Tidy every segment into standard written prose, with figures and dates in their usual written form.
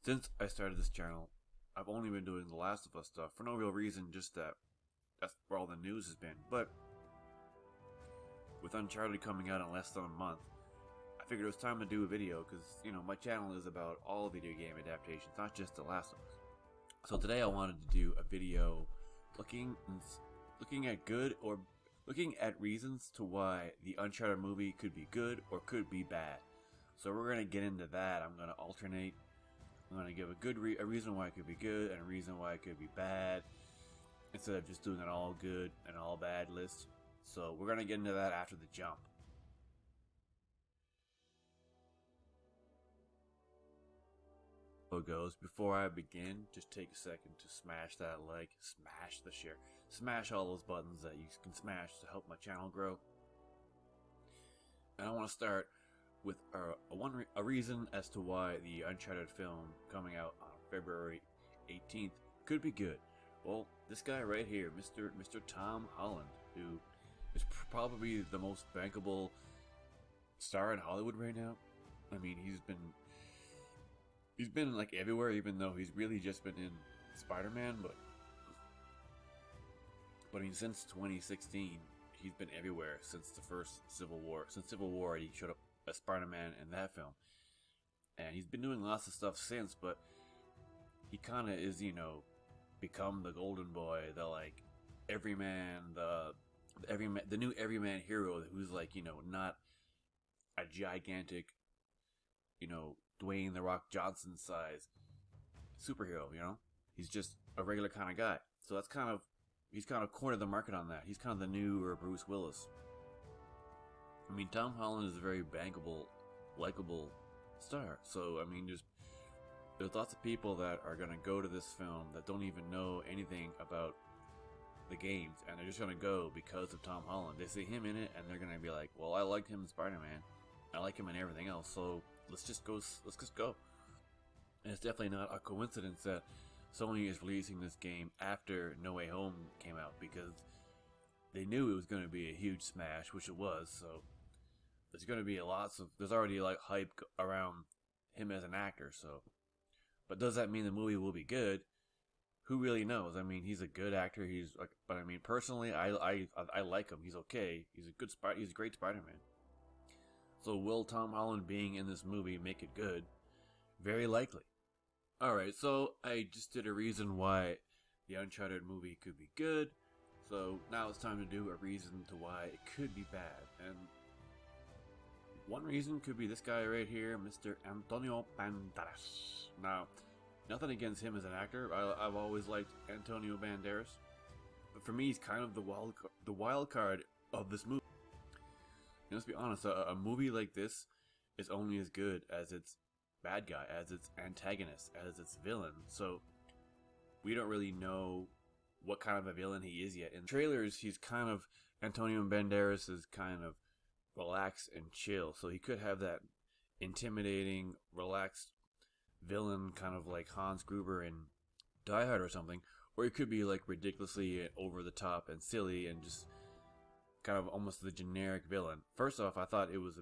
Since I started this channel, I've only been doing The Last of Us stuff for no real reason, just that's where all the news has been. But with Uncharted coming out in less than a month, I figured it was time to do a video because, my channel is about all video game adaptations, not just The Last of Us. So today I wanted to do a video looking at reasons to why the Uncharted movie could be good or could be bad. So we're going to get into that. I'm going to alternate. I'm going to give a reason why it could be good and a reason why it could be bad, instead of just doing an all good and all bad list. So we're going to get into that after the jump. So it goes. Before I begin, just take a second to smash that like, smash the share, smash all those buttons that you can smash to help my channel grow. And I want to start with a reason as to why the Uncharted film coming out on February 18th could be good. Well, this guy right here, Mr. Tom Holland, who is probably the most bankable star in Hollywood right now. I mean, he's been like everywhere, even though he's really just been in Spider-Man, but I mean, since 2016, he's been everywhere since the first Civil War. Since Civil War, he showed up as Spider-Man in that film, and he's been doing lots of stuff since. But he kind of is, become the golden boy, the like everyman, the new everyman hero who's like, not a gigantic, Dwayne the Rock Johnson size superhero. He's just a regular kind of guy. So he's kind of cornered the market on that. He's kind of the new Bruce Willis. I mean, Tom Holland is a very bankable, likable star. So, I mean, there's lots of people that are going to go to this film that don't even know anything about the games, and they're just going to go because of Tom Holland. They see him in it, and they're going to be like, well, I liked him in Spider-Man. I like him in everything else, so let's just go. And it's definitely not a coincidence that Sony is releasing this game after No Way Home came out, because they knew it was going to be a huge smash, which it was. So there's going to be there's already like hype around him as an actor. So, but does that mean the movie will be good? Who really knows? I mean, he's a good actor. But I mean, personally, I like him. He's okay. He's a great Spider-Man. So will Tom Holland being in this movie make it good? Very likely. Alright, so I just did a reason why the Uncharted movie could be good. So now it's time to do a reason to why it could be bad. And one reason could be this guy right here, Mr. Antonio Banderas. Now, nothing against him as an actor. I've always liked Antonio Banderas. But for me, he's kind of the wild card of this movie. Let's be honest, a movie like this is only as good as its bad guy, as its antagonist, as its villain. So we don't really know what kind of a villain he is yet. In trailers, Antonio Banderas is kind of relaxed and chill. So he could have that intimidating, relaxed villain, kind of like Hans Gruber in Die Hard or something. Or he could be like ridiculously over the top and silly and just kind of almost the generic villain. First off, I thought it was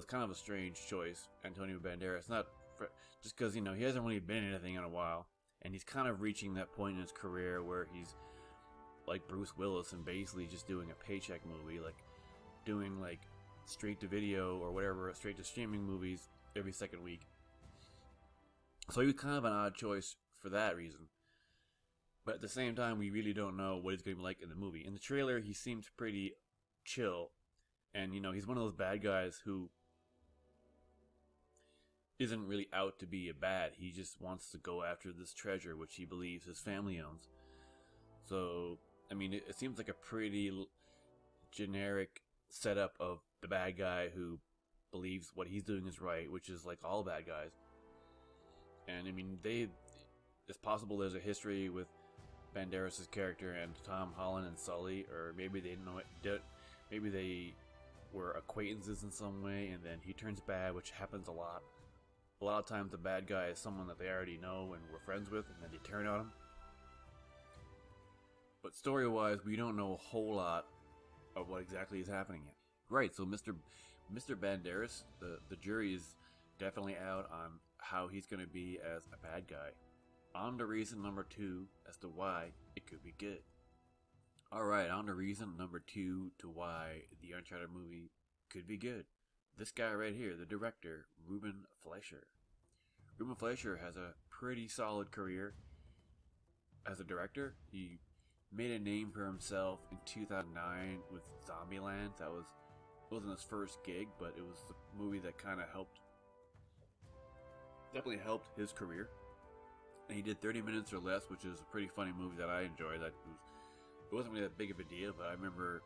kind of a strange choice, Antonio Banderas. Just because, he hasn't really been in anything in a while. And he's kind of reaching that point in his career where he's like Bruce Willis and basically just doing a paycheck movie. Like doing like straight to video or whatever, straight to streaming movies every second week. So he was kind of an odd choice for that reason. But at the same time, we really don't know what he's going to be like in the movie. In the trailer, he seems pretty chill. And, he's one of those bad guys who isn't really out to be a bad. He just wants to go after this treasure, which he believes his family owns. So, I mean, it seems like a pretty generic setup of the bad guy who believes what he's doing is right, which is like all bad guys. And, I mean, it's possible there's a history with Banderas' character and Tom Holland and Sully, or maybe they know it. Maybe they were acquaintances in some way, and then he turns bad, which happens a lot. A lot of times, the bad guy is someone that they already know and were friends with, and then they turn on him. But story-wise, we don't know a whole lot of what exactly is happening yet. Right. So, Mr. Banderas, the jury is definitely out on how he's going to be as a bad guy. On to reason number 2 as to why it could be good. Alright, on to reason number 2 to why the Uncharted movie could be good. This guy right here, the director, Ruben Fleischer. Ruben Fleischer has a pretty solid career as a director. He made a name for himself in 2009 with Zombieland. It wasn't his first gig, but it was the movie that kind of definitely helped his career. And he did 30 Minutes or Less, which is a pretty funny movie that I enjoyed. It wasn't really that big of a deal, but I remember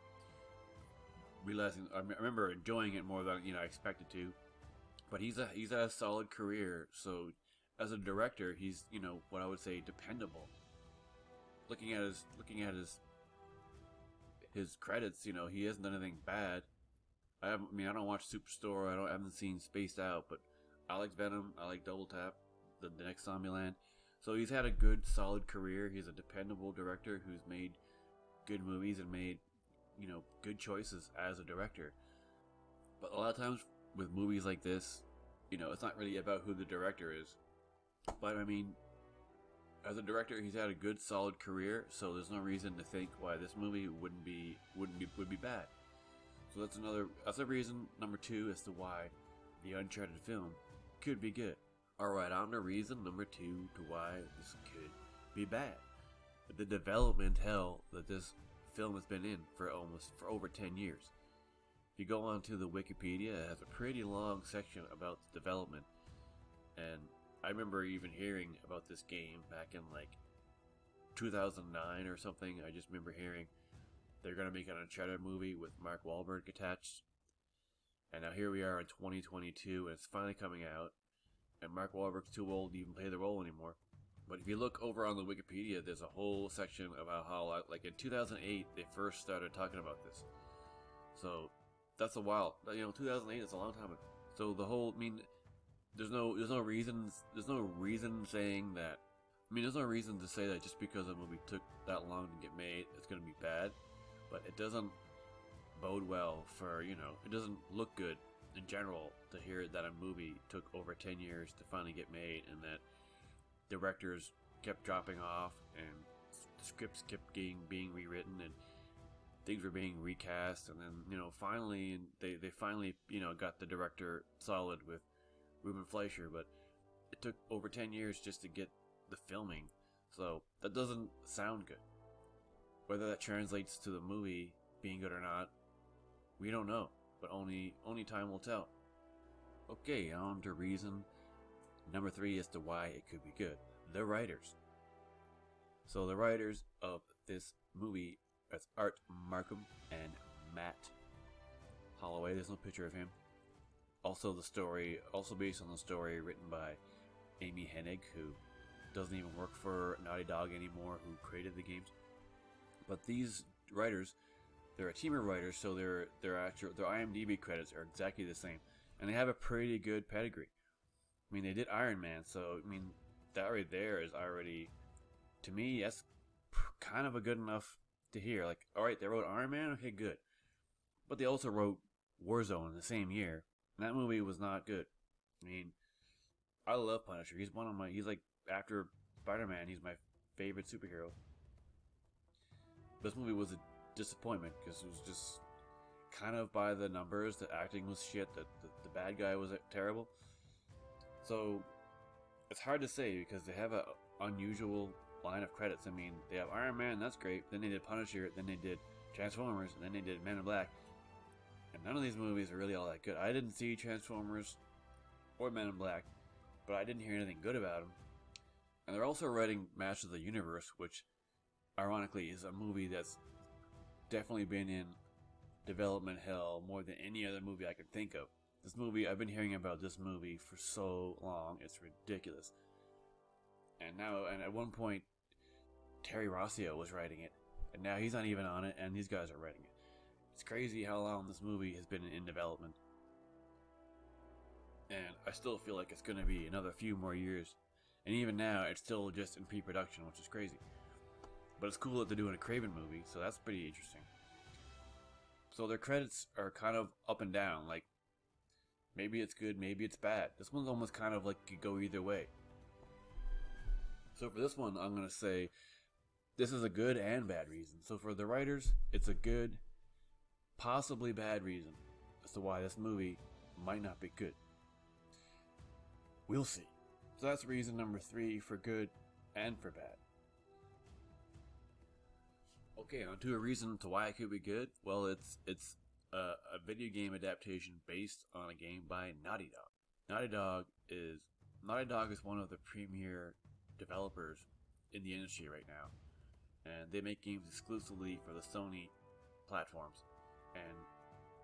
enjoying it more than I expected to. But he's had a solid career, so as a director, he's what I would say dependable. Looking at his credits, he hasn't done anything bad. I don't watch Superstore. I haven't seen Spaced Out, but I like Venom. I like Double Tap, the next Zombieland. So he's had a good, solid career. He's a dependable director who's made good movies and made good choices as a director. But a lot of times with movies like this, it's not really about who the director is. But as a director, he's had a good, solid career, so there's no reason to think why this movie would be bad. So that's a reason number 2 as to why the Uncharted film could be good. Alright, on to reason number 2 to why this could be bad. The development hell that this film has been in for over 10 years. If you go onto the Wikipedia, it has a pretty long section about the development. And I remember even hearing about this game back in 2009 or something. I just remember hearing they're going to make an Uncharted movie with Mark Wahlberg attached. And now here we are in 2022 and it's finally coming out. And Mark Wahlberg's too old to even play the role anymore. But if you look over on the Wikipedia, there's a whole section about how, in 2008, they first started talking about this. So that's a while. 2008 is a long time ago. So the whole, there's no reason saying that. There's no reason to say that just because a movie took that long to get made, it's going to be bad. But it doesn't bode well for, it doesn't look good in general to hear that a movie took over 10 years to finally get made and that directors kept dropping off and scripts kept being rewritten and things were being recast, and then finally they finally got the director solid with Ruben Fleischer, but it took over 10 years just to get the filming, so that doesn't sound good. Whether that translates to the movie being good or not, we don't know, but only time will tell. Okay, on to reason number 3 as to why it could be good. The writers. So the writers of this movie, that's Art Markham and Matt Holloway. There's no picture of him. Also based on the story written by Amy Hennig, who doesn't even work for Naughty Dog anymore, who created the games. But these writers, they're a team of writers, so their IMDb credits are exactly the same, and they have a pretty good pedigree. They did Iron Man, so that right there is already, to me, that's kind of a good enough to hear. Alright, they wrote Iron Man, okay, good. But they also wrote Warzone in the same year, and that movie was not good. I love Punisher. He's after Spider-Man, he's my favorite superhero. This movie was a disappointment because it was just kind of by the numbers. The acting was shit. The bad guy was terrible. So it's hard to say because they have an unusual line of credits. They have Iron Man, that's great. Then they did Punisher. Then they did Transformers. And then they did Men in Black. And none of these movies are really all that good. I didn't see Transformers or Men in Black, but I didn't hear anything good about them. And they're also writing Masters of the Universe, which ironically is a movie that's definitely been in development hell more than any other movie I could think of. This movie, I've been hearing about this movie for so long, it's ridiculous. And at one point, Terry Rossio was writing it, and now he's not even on it, and these guys are writing it. It's crazy how long this movie has been in development. And I still feel like it's going to be another few more years. And even now, it's still just in pre-production, which is crazy. But it's cool that they're doing a Kraven movie, so that's pretty interesting. So their credits are kind of up and down. Maybe it's good, maybe it's bad. This one's almost kind of like could go either way. So for this one, I'm going to say this is a good and bad reason. So for the writers, it's a good, possibly bad reason as to why this movie might not be good. We'll see. So that's reason number 3 for good and for bad. Okay, on to a reason to why it could be good. Well, it's a video game adaptation based on a game by Naughty Dog. Naughty Dog is one of the premier developers in the industry right now, and they make games exclusively for the Sony platforms. And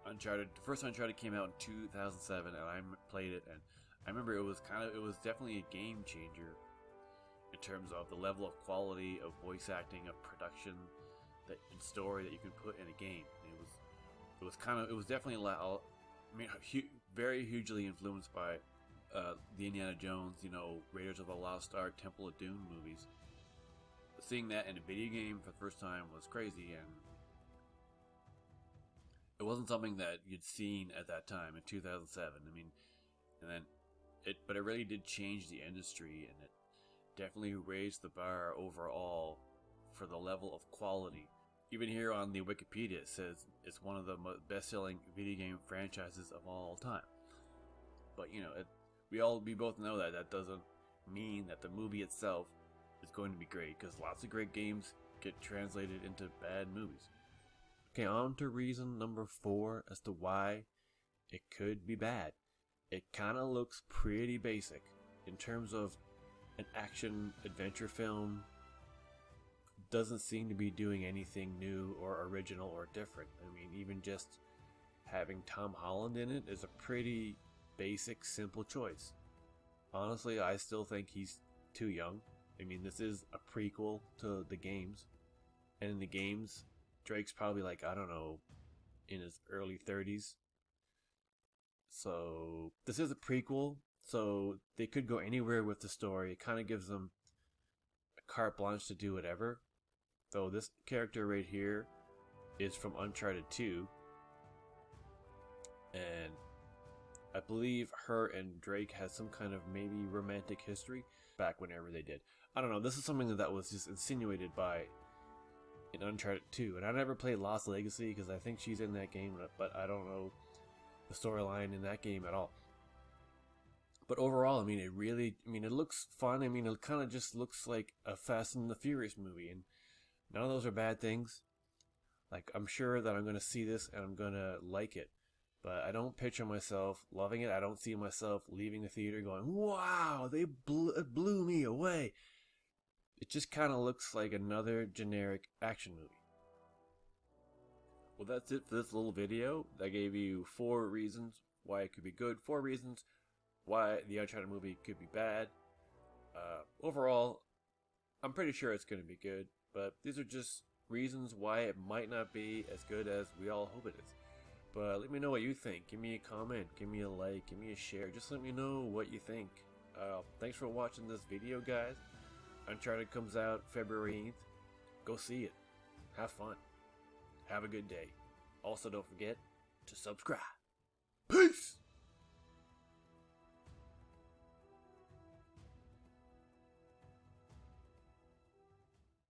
Uncharted, the first Uncharted came out in 2007, and I played it, and I remember it was definitely a game changer in terms of the level of quality of voice acting, of production, and story that you can put in a game. It was definitely very hugely influenced by the Indiana Jones, Raiders of the Lost Ark, Temple of Doom movies. Seeing that in a video game for the first time was crazy, and it wasn't something that you'd seen at that time in 2007. But it really did change the industry, and it definitely raised the bar overall for the level of quality. Even here on the Wikipedia, it says it's one of the best-selling video game franchises of all time. But we both know that doesn't mean that the movie itself is going to be great, because lots of great games get translated into bad movies. Okay, on to reason number 4 as to why it could be bad. It kind of looks pretty basic in terms of an action adventure film. Doesn't seem to be doing anything new or original or different. Even just having Tom Holland in it is a pretty basic, simple choice. Honestly, I still think he's too young. This is a prequel to the games, and in the games, Drake's probably in his early 30s. So this is a prequel, so they could go anywhere with the story. It kind of gives them a carte blanche to do whatever. Though this character right here is from Uncharted 2, and I believe her and Drake has some kind of maybe romantic history back whenever they did. I don't know, this is something that was just insinuated in Uncharted 2, and I never played Lost Legacy because I think she's in that game, but I don't know the storyline in that game at all. But overall, it looks fun. It kind of just looks like a Fast and the Furious movie, and none of those are bad things. I'm sure that I'm going to see this and I'm going to like it, but I don't picture myself loving it. I don't see myself leaving the theater going, wow, it blew me away. It just kind of looks like another generic action movie. Well, that's it for this little video. I gave you 4 reasons why it could be good, 4 reasons why the Uncharted movie could be bad. Overall, I'm pretty sure it's going to be good, but these are just reasons why it might not be as good as we all hope it is. But let me know what you think. Give me a comment, give me a like, give me a share. Just let me know what you think. Thanks for watching this video, guys. Uncharted comes out February 8th. Go see it. Have fun. Have a good day. Also, don't forget to subscribe. Peace!